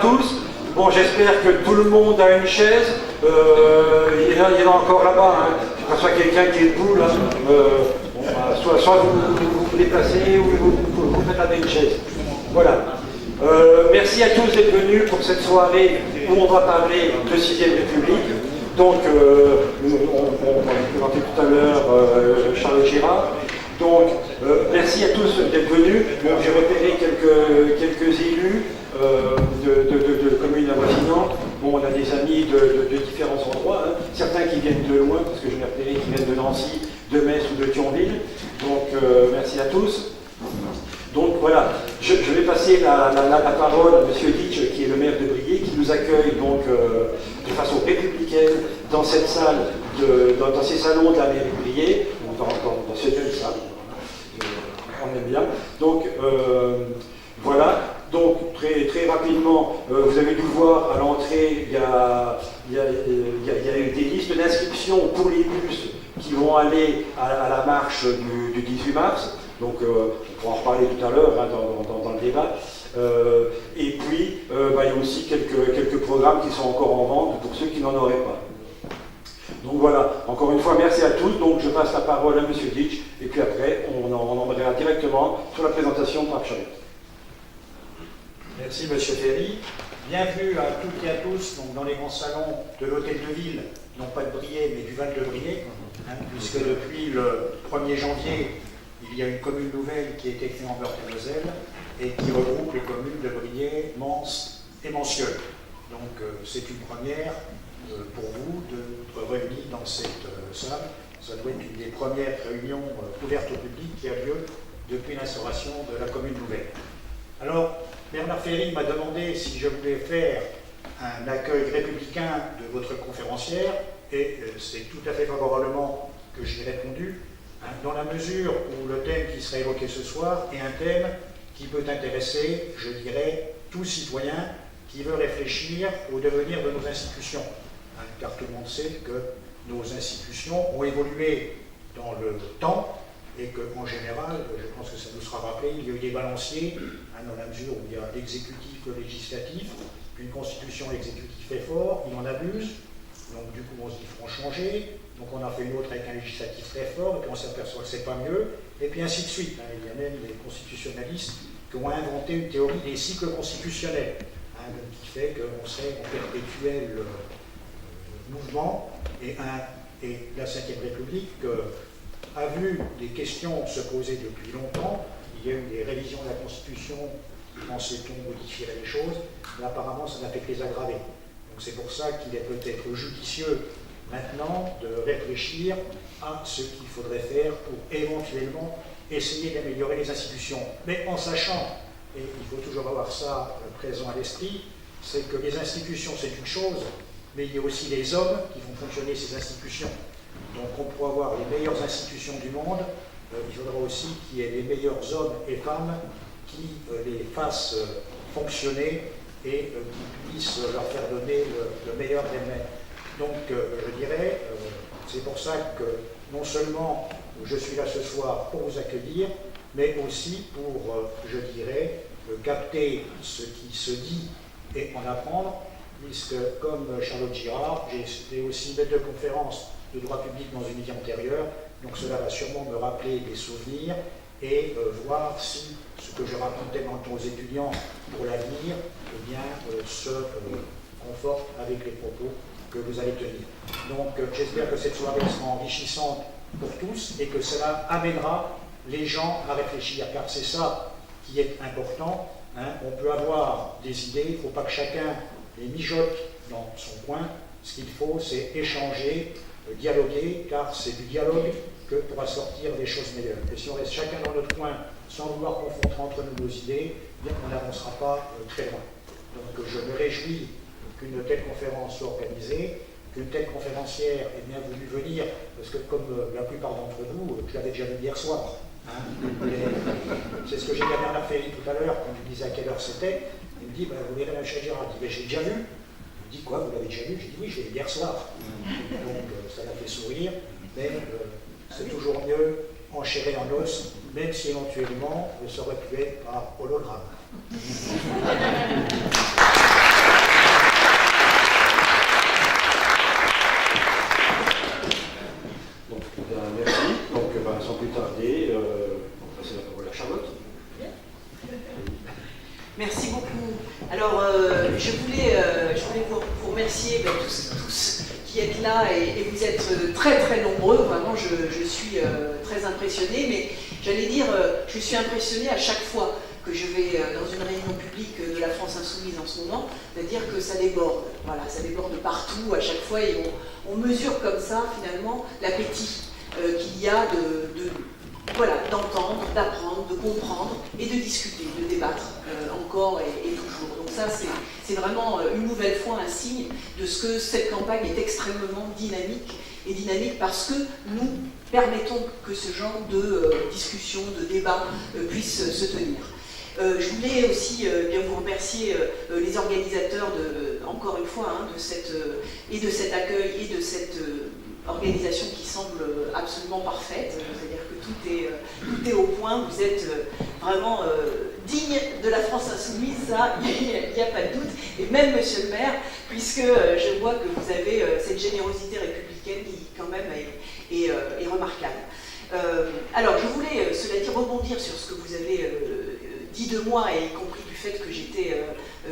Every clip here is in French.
tous. Bon, j'espère que tout le monde a une chaise. Il y en a encore là-bas. Hein. Je pense qu'il y a quelqu'un qui est debout là. Soit vous vous déplacez ou vous faites avec une chaise. Voilà. Merci à tous d'être venus pour cette soirée où on va parler de 6e République. Donc, on va présenter tout à l'heure Charles Girard. Donc, merci à tous d'être venus. Bon, j'ai repéré quelques élus de communes avoisinantes. Bon, on a des amis de différents endroits. Hein. Certains qui viennent de loin, parce que je l'ai repéré, qui viennent de Nancy, de Metz ou de Thionville. Donc, merci à tous. Donc voilà, je vais passer la parole à M. Ditch, qui est le maire de Briey, qui nous accueille donc de façon républicaine dans cette salle, dans ces salons de la mairie de Briey, dans cette belle salle. On aime bien. Donc voilà, donc très rapidement, vous avez dû voir à l'entrée, il y a eu des listes d'inscriptions pour les bus qui vont aller à la marche du 18 mars. Donc on pourra en reparler tout à l'heure hein, dans le débat. Et puis il y a aussi quelques programmes qui sont encore en vente pour ceux qui n'en auraient pas. Donc voilà, encore une fois, merci à tous. Donc je passe la parole à M. Ditch et puis après on embrayera directement sur la présentation par Charlotte. Merci M. Ferry. Bienvenue à toutes et à tous donc, dans les grands salons de l'Hôtel de Ville, non pas de Briey mais du Val de Briey, hein, puisque depuis le 1er janvier, il y a une commune nouvelle qui a été créée en Meurthe-et-Moselle et qui regroupe les communes de Briey, Mans et Mancieux. Donc c'est une première pour vous d'être réunis dans cette salle. Ça doit être une des premières réunions ouvertes au public qui a lieu depuis l'instauration de la commune nouvelle. Alors, Bernard Ferry m'a demandé si je voulais faire un accueil républicain de votre conférencière et c'est tout à fait favorablement que j'y ai répondu. Dans la mesure où le thème qui sera évoqué ce soir est un thème qui peut intéresser, je dirais, tout citoyen qui veut réfléchir au devenir de nos institutions. Car tout le monde sait que nos institutions ont évolué dans le temps et qu'en général, je pense que ça nous sera rappelé, il y a eu des balanciers, dans la mesure où il y a l'exécutif, le législatif, une constitution exécutive est fort, il en abuse, donc du coup on se dit il faut en changer. Donc on a fait une autre avec un législatif très fort, et puis on s'aperçoit que c'est pas mieux, et puis ainsi de suite. Hein. Il y a même des constitutionnalistes qui ont inventé une théorie des cycles constitutionnels, hein, qui fait qu'on serait en perpétuel mouvement, et la Ve République a vu des questions se poser depuis longtemps. Il y a eu des révisions de la Constitution qui, pensait-on, modifieraient les choses, mais apparemment ça n'a fait que les aggraver. Donc c'est pour ça qu'il est peut-être judicieux maintenant de réfléchir à ce qu'il faudrait faire pour éventuellement essayer d'améliorer les institutions. Mais en sachant, et il faut toujours avoir ça présent à l'esprit, c'est que les institutions c'est une chose, mais il y a aussi les hommes qui font fonctionner ces institutions. Donc on pourra avoir les meilleures institutions du monde, il faudra aussi qu'il y ait les meilleurs hommes et femmes qui les fassent fonctionner et qui puissent leur faire donner le meilleur d'elles-mêmes. Donc, je dirais, c'est pour ça que non seulement je suis là ce soir pour vous accueillir, mais aussi pour, je dirais, capter ce qui se dit et en apprendre, puisque, comme Charlotte Girard, j'ai été aussi maître de conférence de droit public dans une vie antérieure, donc cela va sûrement me rappeler des souvenirs et voir si ce que je racontais maintenant aux étudiants pour l'avenir, eh bien, se conforte avec les propos que vous allez tenir. Donc j'espère que cette soirée sera enrichissante pour tous et que cela amènera les gens à réfléchir, car c'est ça qui est important. Hein. On peut avoir des idées, il ne faut pas que chacun les mijote dans son coin. Ce qu'il faut, c'est échanger, dialoguer, car c'est du dialogue que pourra sortir des choses meilleures. Et si on reste chacun dans notre coin sans vouloir confronter entre nous nos idées, bien on n'avancera pas très loin. Donc je me réjouis qu'une telle conférence soit organisée, qu'une telle conférencière ait bien voulu venir, parce que comme la plupart d'entre vous, je l'avais déjà vu hier soir. Hein, c'est ce que j'ai dit à Bernard Ferry tout à l'heure, quand il me disait à quelle heure c'était. Il me dit, vous verrez la Charles Girard. Je dis, j'ai déjà vu. Il me dit, quoi, vous l'avez déjà vu? Je dis, oui, je l'ai vu hier soir. Donc ça l'a fait sourire, mais c'est toujours mieux en chair et en os, même si éventuellement ça aurait pu être par hologramme. je voulais vous remercier tous qui êtes là et vous êtes très nombreux. Vraiment, je suis très impressionnée, mais j'allais dire, je suis impressionnée à chaque fois que je vais dans une réunion publique de la France Insoumise en ce moment, c'est-à-dire que ça déborde. Voilà, ça déborde partout à chaque fois et on mesure comme ça finalement l'appétit qu'il y a d'entendre, d'apprendre, de comprendre et de discuter, de débattre encore et toujours. Donc ça, c'est vraiment une nouvelle fois un signe de ce que cette campagne est extrêmement dynamique, et dynamique parce que nous permettons que ce genre de discussion, de débat puisse se tenir. Je voulais aussi bien vous remercier les organisateurs encore une fois de cet accueil et de cette organisation qui semble absolument parfaite, c'est-à-dire que tout est au point, vous êtes vraiment digne de la France Insoumise, ça, il n'y a pas de doute, et même Monsieur le maire, puisque je vois que vous avez cette générosité républicaine qui quand même est remarquable. Alors je voulais, cela dit, rebondir sur ce que vous avez dit de moi, et y compris du fait que j'étais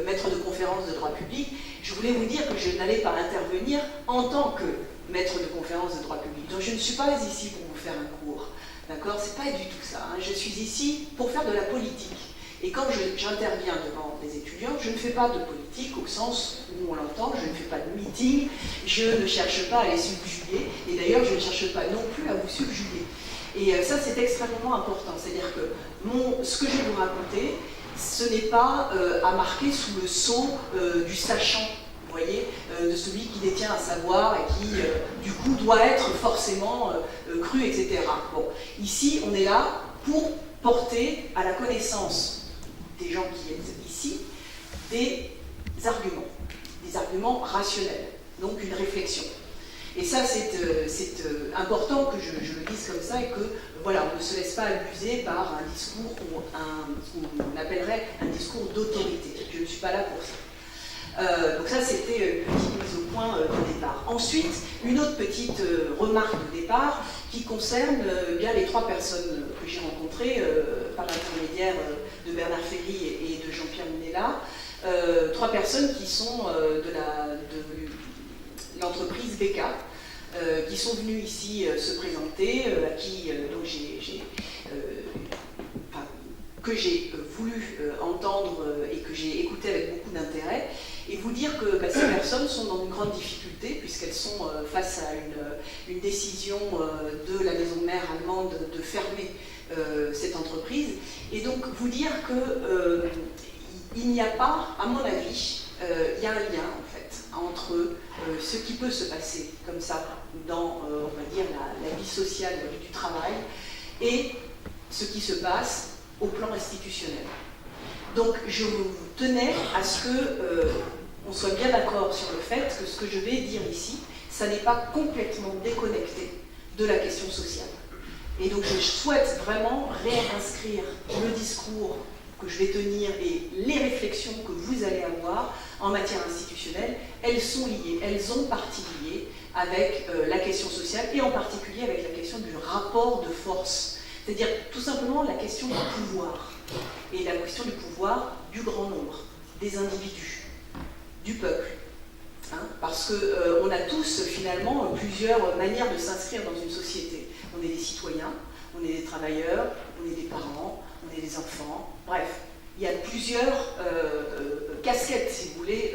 maître de conférence de droit public. Je voulais vous dire que je n'allais pas intervenir en tant que maître de conférence de droit public. Donc je ne suis pas ici pour vous faire un cours, d'accord? C'est pas du tout ça. Je suis ici pour faire de la politique. Et quand j'interviens devant des étudiants, je ne fais pas de politique au sens où on l'entend, je ne fais pas de meeting, je ne cherche pas à les subjuguer, et d'ailleurs je ne cherche pas non plus à vous subjuguer. Et ça, c'est extrêmement important. C'est-à-dire que ce que je vais vous raconter, ce n'est pas à marquer sous le sceau du sachant, vous voyez, de celui qui détient un savoir et qui, du coup, doit être forcément cru, etc. Bon, ici, on est là pour porter à la connaissance des gens qui sont ici des arguments rationnels, donc une réflexion. Et ça, c'est important que je le dise comme ça et que, voilà, on ne se laisse pas abuser par un discours qu'on appellerait un discours d'autorité. Je ne suis pas là pour ça. Donc ça, c'était une petite mise au point de départ. Ensuite, une autre petite remarque de départ qui concerne bien les trois personnes que j'ai rencontrées par l'intermédiaire de Bernard Ferry et de Jean-Pierre Minella. Trois personnes qui sont de l'entreprise BK, qui sont venues ici se présenter, que j'ai voulu entendre et que j'ai écouté avec beaucoup d'intérêt, et vous dire que ces personnes sont dans une grande difficulté puisqu'elles sont face à une décision de la maison mère allemande de fermer cette entreprise, et donc vous dire que il n'y a pas, à mon avis, il y a un lien en fait entre ce qui peut se passer comme ça dans, on va dire, la vie sociale, la vie du travail, et ce qui se passe au plan institutionnel. Donc je tenais à ce qu'on soit bien d'accord sur le fait que ce que je vais dire ici, ça n'est pas complètement déconnecté de la question sociale. Et donc je souhaite vraiment réinscrire le discours que je vais tenir et les réflexions que vous allez avoir en matière institutionnelle, elles sont liées, elles ont partie liée avec la question sociale et en particulier avec la question du rapport de force, c'est-à-dire tout simplement la question du pouvoir et la question du pouvoir du grand nombre, des individus, du peuple. Parce qu'on a tous finalement plusieurs manières de s'inscrire dans une société. On est des citoyens, on est des travailleurs, on est des parents, on est des enfants, bref, il y a plusieurs casquettes, si vous voulez,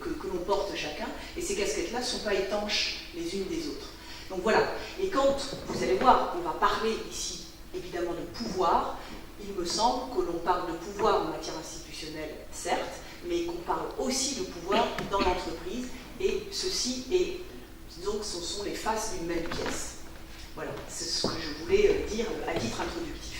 que l'on porte chacun, et ces casquettes-là ne sont pas étanches les unes des autres. Donc voilà, et quand vous allez voir qu'on va parler ici, évidemment, de pouvoir, il me semble que l'on parle de pouvoir en matière institutionnelle, certes, mais qu'on parle aussi de pouvoir dans l'entreprise, et ceci est, donc ce sont les faces d'une même pièce. Voilà, c'est ce que je voulais dire à titre introductif.